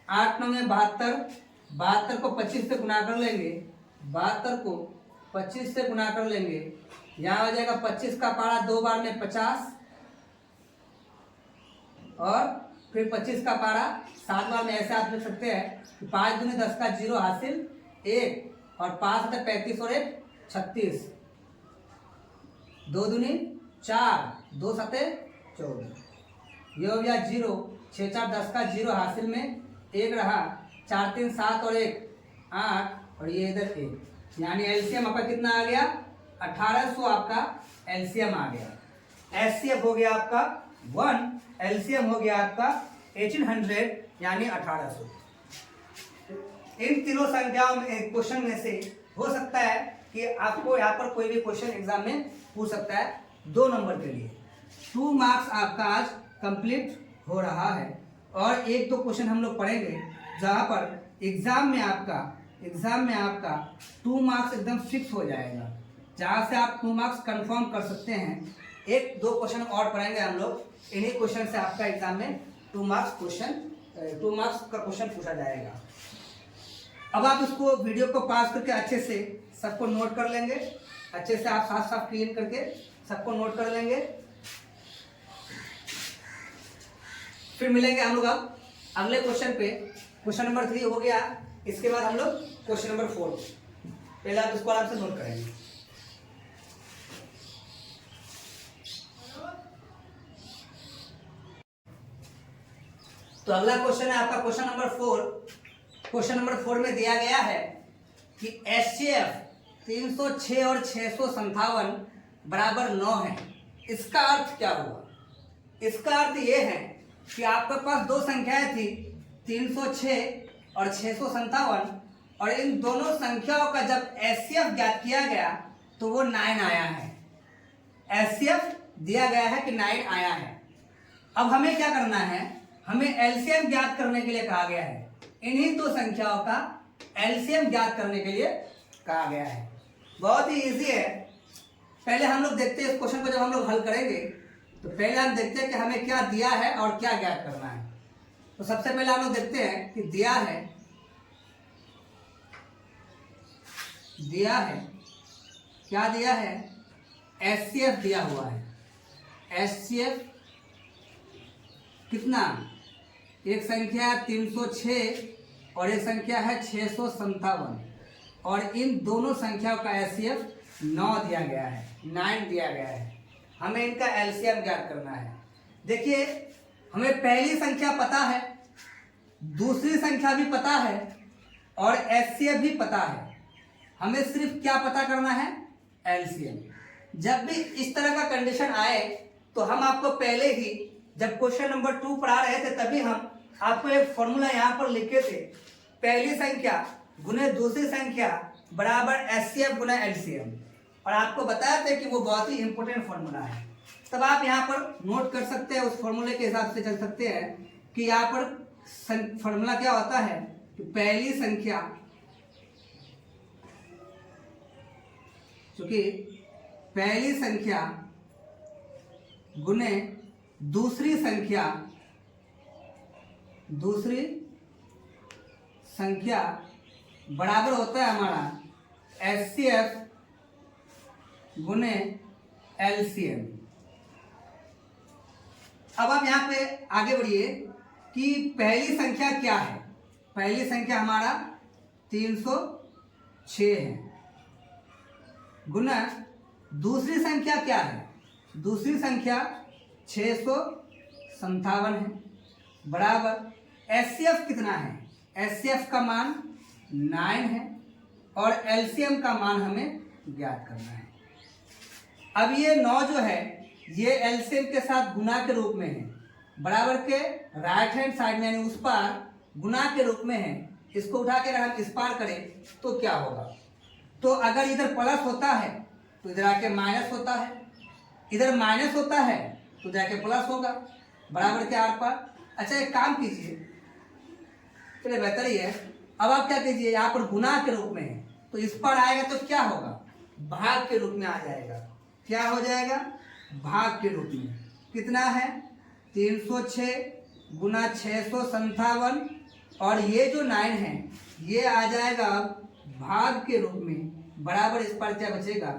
8 9 में 72, 72 को 25 से गुना कर लेंगे, 72 को 25 से गुना कर लेंगे, यहाँ हो जाएगा 25 का पारा 2 बार में 50, और फिर 25 का पारा 7 बार में। ऐसे आप लिख सकते हैं कि 5 दूनी 10 का 0 हासिल 1, और 5 से 35 और 1 36, 2 दूनी 4, 2 सते 14, ये हो गया 0, 6 4 10 का 0 हासिल में 1 रहा, 4 3 7 और 1 8, और ये इधर 1, यानी एलसीएम आपका कितना आ गया? 1800 आपका एलसीएम आ गया। एचसीएफ हो गया आपका 1, एलसीएम हो गया आपका 1800, यानी 1800। इन तीनों संख्याओं में क्वेश्चन में से हो सकता है कि आपको यहाँ पर कोई भी क्वेश्चन एग्जाम में पूछ सकता है 2 नंबर के लिए। 2 मार्क्स आपका आज कंप्लीट हो रहा है, और 1-2 क्वेश्चन हम लोग पढ़ेंगे जहाँ पर एग्जाम में आपका 2 मार्क्स एकदम फिक्स हो जाएगा, जहाँ से आप 2 मार्क्स कंफर्म कर सकते हैं। 1-2 क्वेश्चन और पढ़ेंगे हम लोग, इन्हीं क्वेश्चन से आपका एग्जाम में 2 मार्क्स का क्वेश्चन पूछा जाएगा। अब आप इसको वीडियो को पास करके अच्छे से सबको नोट कर लेंगे, अच्छे से आप साफ साफ क्लियर करके सबको नोट कर लेंगे। फिर मिलेंगे हम लोग अब अगले क्वेश्चन पे। क्वेश्चन नंबर 3 हो गया, इसके बाद हम लोग क्वेश्चन नंबर 4, पहले आप इसको आराम से नोट करेंगे। तो अगला क्वेश्चन है आपका क्वेश्चन नंबर 4। क्वेश्चन नंबर 4 में दिया गया है कि एचसीएफ 306 और 657 बराबर 9 है। इसका अर्थ क्या हुआ? इसका अर्थ ये है कि आपके पास दो संख्याएं थी 306 और 657, और इन दोनों संख्याओं का जब एचसीएफ ज्ञात किया गया तो वो 9 आया है। एचसीएफ दिया गया है कि 9 आया है। अब हमें क्या करना है? हमें एलसीएम ज्ञात करने के लिए कहा गया है। इन्हीं दो संख्याओं का एलसीएम ज्ञात करने के लिए कहा गया है। बहुत ही इजी है। पहले हम लोग देखते हैं इस क्वेश्चन को, जब हम लोग हल करेंगे तो पहले हम देखते हैं कि हमें क्या दिया है और क्या ज्ञात करना है। तो सबसे पहले हम लोग देखते हैं कि दिया है क्या दिया है? एचसीएफ दिया हुआ है। एचसीएफ कितना? एक संख्या 306 और एक संख्या है 657, और इन दोनों संख्याओं का एचसीएफ 9 दिया गया है, 9 दिया गया है। हमें इनका एलसीएम ज्ञात करना है। देखिए, हमें पहली संख्या पता है, दूसरी संख्या भी पता है और एचसीएफ भी पता है। हमें सिर्फ क्या पता करना है? एलसीएम। जब भी इस तरह का कंडीशन आए तो हम आपको पहले ही, जब क्वेश्चन नंबर 2 पढ़ा रहे थे, तभी हम आपको एक फॉर्मूला यहाँ पर लिखे थे, पहली संख्या गुने दूसरी संख्या बराबर एचसीएफ गुना एलसीएम, और आपको बताया था कि वो बहुत ही इंपॉर्टेंट फॉर्मूला है। तब आप यहाँ पर नोट कर सकते हैं, उस फॉर्मूले के हिसाब से चल सकते हैं कि यहाँ पर फॉर्मूला क्या होता है कि पहली संख्या, क्योंकि पहली संख्या गुने दूसरी संख्या बराबर होता है हमारा एचसीएफ गुने एलसीएम। अब आप यहां पे आगे बढ़िए कि पहली संख्या क्या है। पहली संख्या हमारा 306 है, गुना दूसरी संख्या क्या है? दूसरी संख्या 657 है, बराबर एचसीएफ कितना है? एचसीएफ का मान 9 है और एलसीएम का मान हमें ज्ञात करना है। अब ये 9 जो है ये एलसीएम के साथ गुना के रूप में है, बराबर के राइट हैंड साइड में, यानी उस पार गुना के रूप में है। इसको उठा के अगर हम इस पार करें तो क्या होगा? तो अगर इधर प्लस होता है तो इधर आके माइनस होता है, इधर माइनस होता है तो इधर आके प्लस होगा, बराबर के आर पार। अच्छा, एक काम कीजिए, चलिए बेहतर ही है। अब आप क्या कीजिए, यहाँ पर गुना के रूप में है तो इस पर आएगा तो क्या होगा? भाग के रूप में आ जाएगा। क्या हो जाएगा? भाग के रूप में। कितना है? 306 गुना 657, और ये जो 9 है ये आ जाएगा भाग के रूप में, बराबर इस पर क्या बचेगा?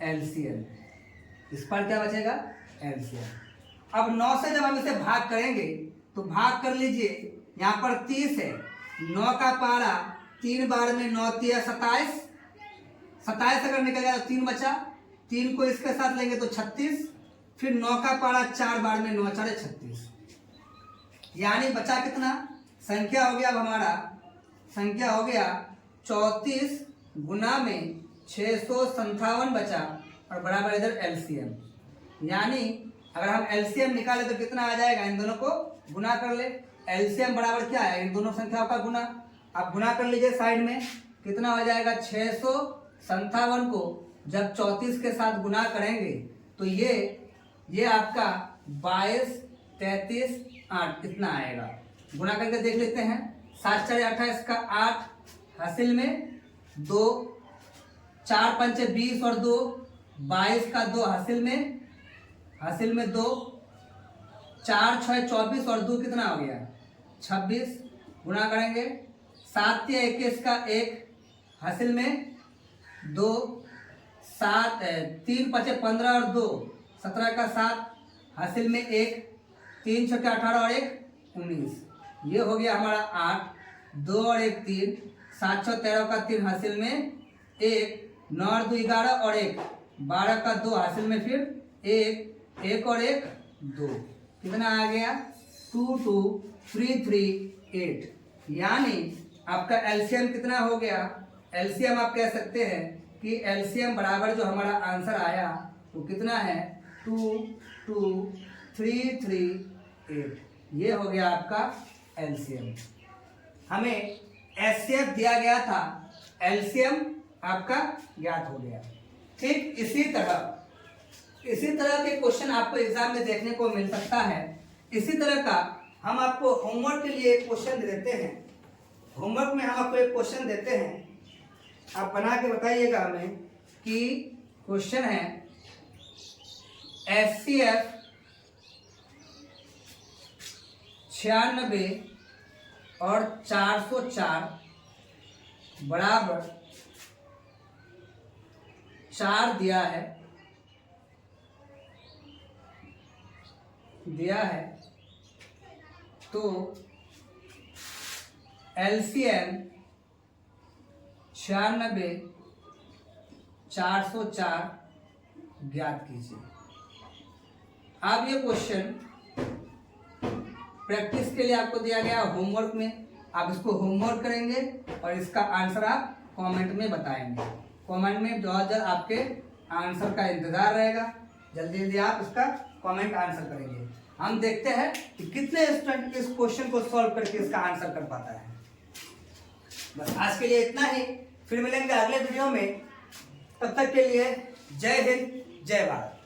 एलसीएम। इस पर क्या बचेगा? एलसीएम। अब 9 से जब हम इसे भाग करेंगे तो भाग कर लीजिए, यहाँ पर 30 है, 9 का पारा 3 बार में 9 3 27, 27 अगर निकल गया तो 3 बचा, 3 को इसके साथ लेंगे तो 36, फिर 9 का पारा 4 बार में 9 4 36, यानी बचा कितना? संख्या हो गया, अब हमारा संख्या हो गया 34 गुना में 657 बचा, और बराबर इधर एलसीएम। यानी अगर हम एलसीएम निकाले तो कितना आ जाएगा? इन दोनों को गुना कर ले। एलसीएम बराबर क्या है? इन दोनों संख्याओं का गुना। आप गुना कर लीजिए साइड में, कितना हो जाएगा? 657 को जब 34 के साथ गुना करेंगे तो ये आपका 22 33 8 इतना आएगा। गुना करके देख लेते हैं। 7 4 28 का 8, हासिल में 2, 4 5 20 और 2, 22 का 2 हासिल में 2, 4 6 24 और 2 कितना हो गया? 26। गुना करेंगे 7 21 का 1, हासिल में 2, 7 3 5 15 और 2 17 का 7, हासिल में 1, 3 6 18 और 1 19। ये हो गया हमारा 8, 2 और 1 3, 7 6 13 का 3 हासिल में 1, 9 और 2 11 और 1 12 का 2 हासिल में फिर 1 1 और 1 2, कितना आ गया? 2 2 3 3 8। यानी आपका एलसीएम कितना हो गया? एलसीएम आप कह सकते हैं कि एलसीएम बराबर जो हमारा आंसर आया वो कितना है 2 2 3 3 8। ये हो गया आपका एलसीएम। हमें एचसीएफ दिया गया था, एलसीएम आपका ज्ञात हो गया। ठीक इसी तरह के क्वेश्चन आपको एग्जाम में देखने को मिल सकता है। इसी तरह का हम आपको होमवर्क के लिए एक क्वेश्चन देते हैं। होमवर्क में हम आपको एक क्वेश्चन देते हैं, आप बना के बताइएगा हमें कि क्वेश्चन है एचसीएफ 96 और 404 बराबर 4 दिया है तो एलसीएम 96 404 ज्ञात कीजिए। अब ये क्वेश्चन प्रैक्टिस के लिए आपको दिया गया होमवर्क में, आप इसको होमवर्क करेंगे और इसका आंसर आप कमेंट में बताएंगे। कमेंट में बहुत जल्द आपके आंसर का इंतजार रहेगा, जल्दी जल्दी आप इसका कमेंट आंसर करेंगे। हम देखते हैं कि कितने स्टूडेंट इस क्वेश्चन को सॉल्व करके इसका आंसर कर पाता है। बस आज के लिए इतना ही, फिर मिलेंगे अगले वीडियो में। तब तक के लिए जय हिंद, जय भारत।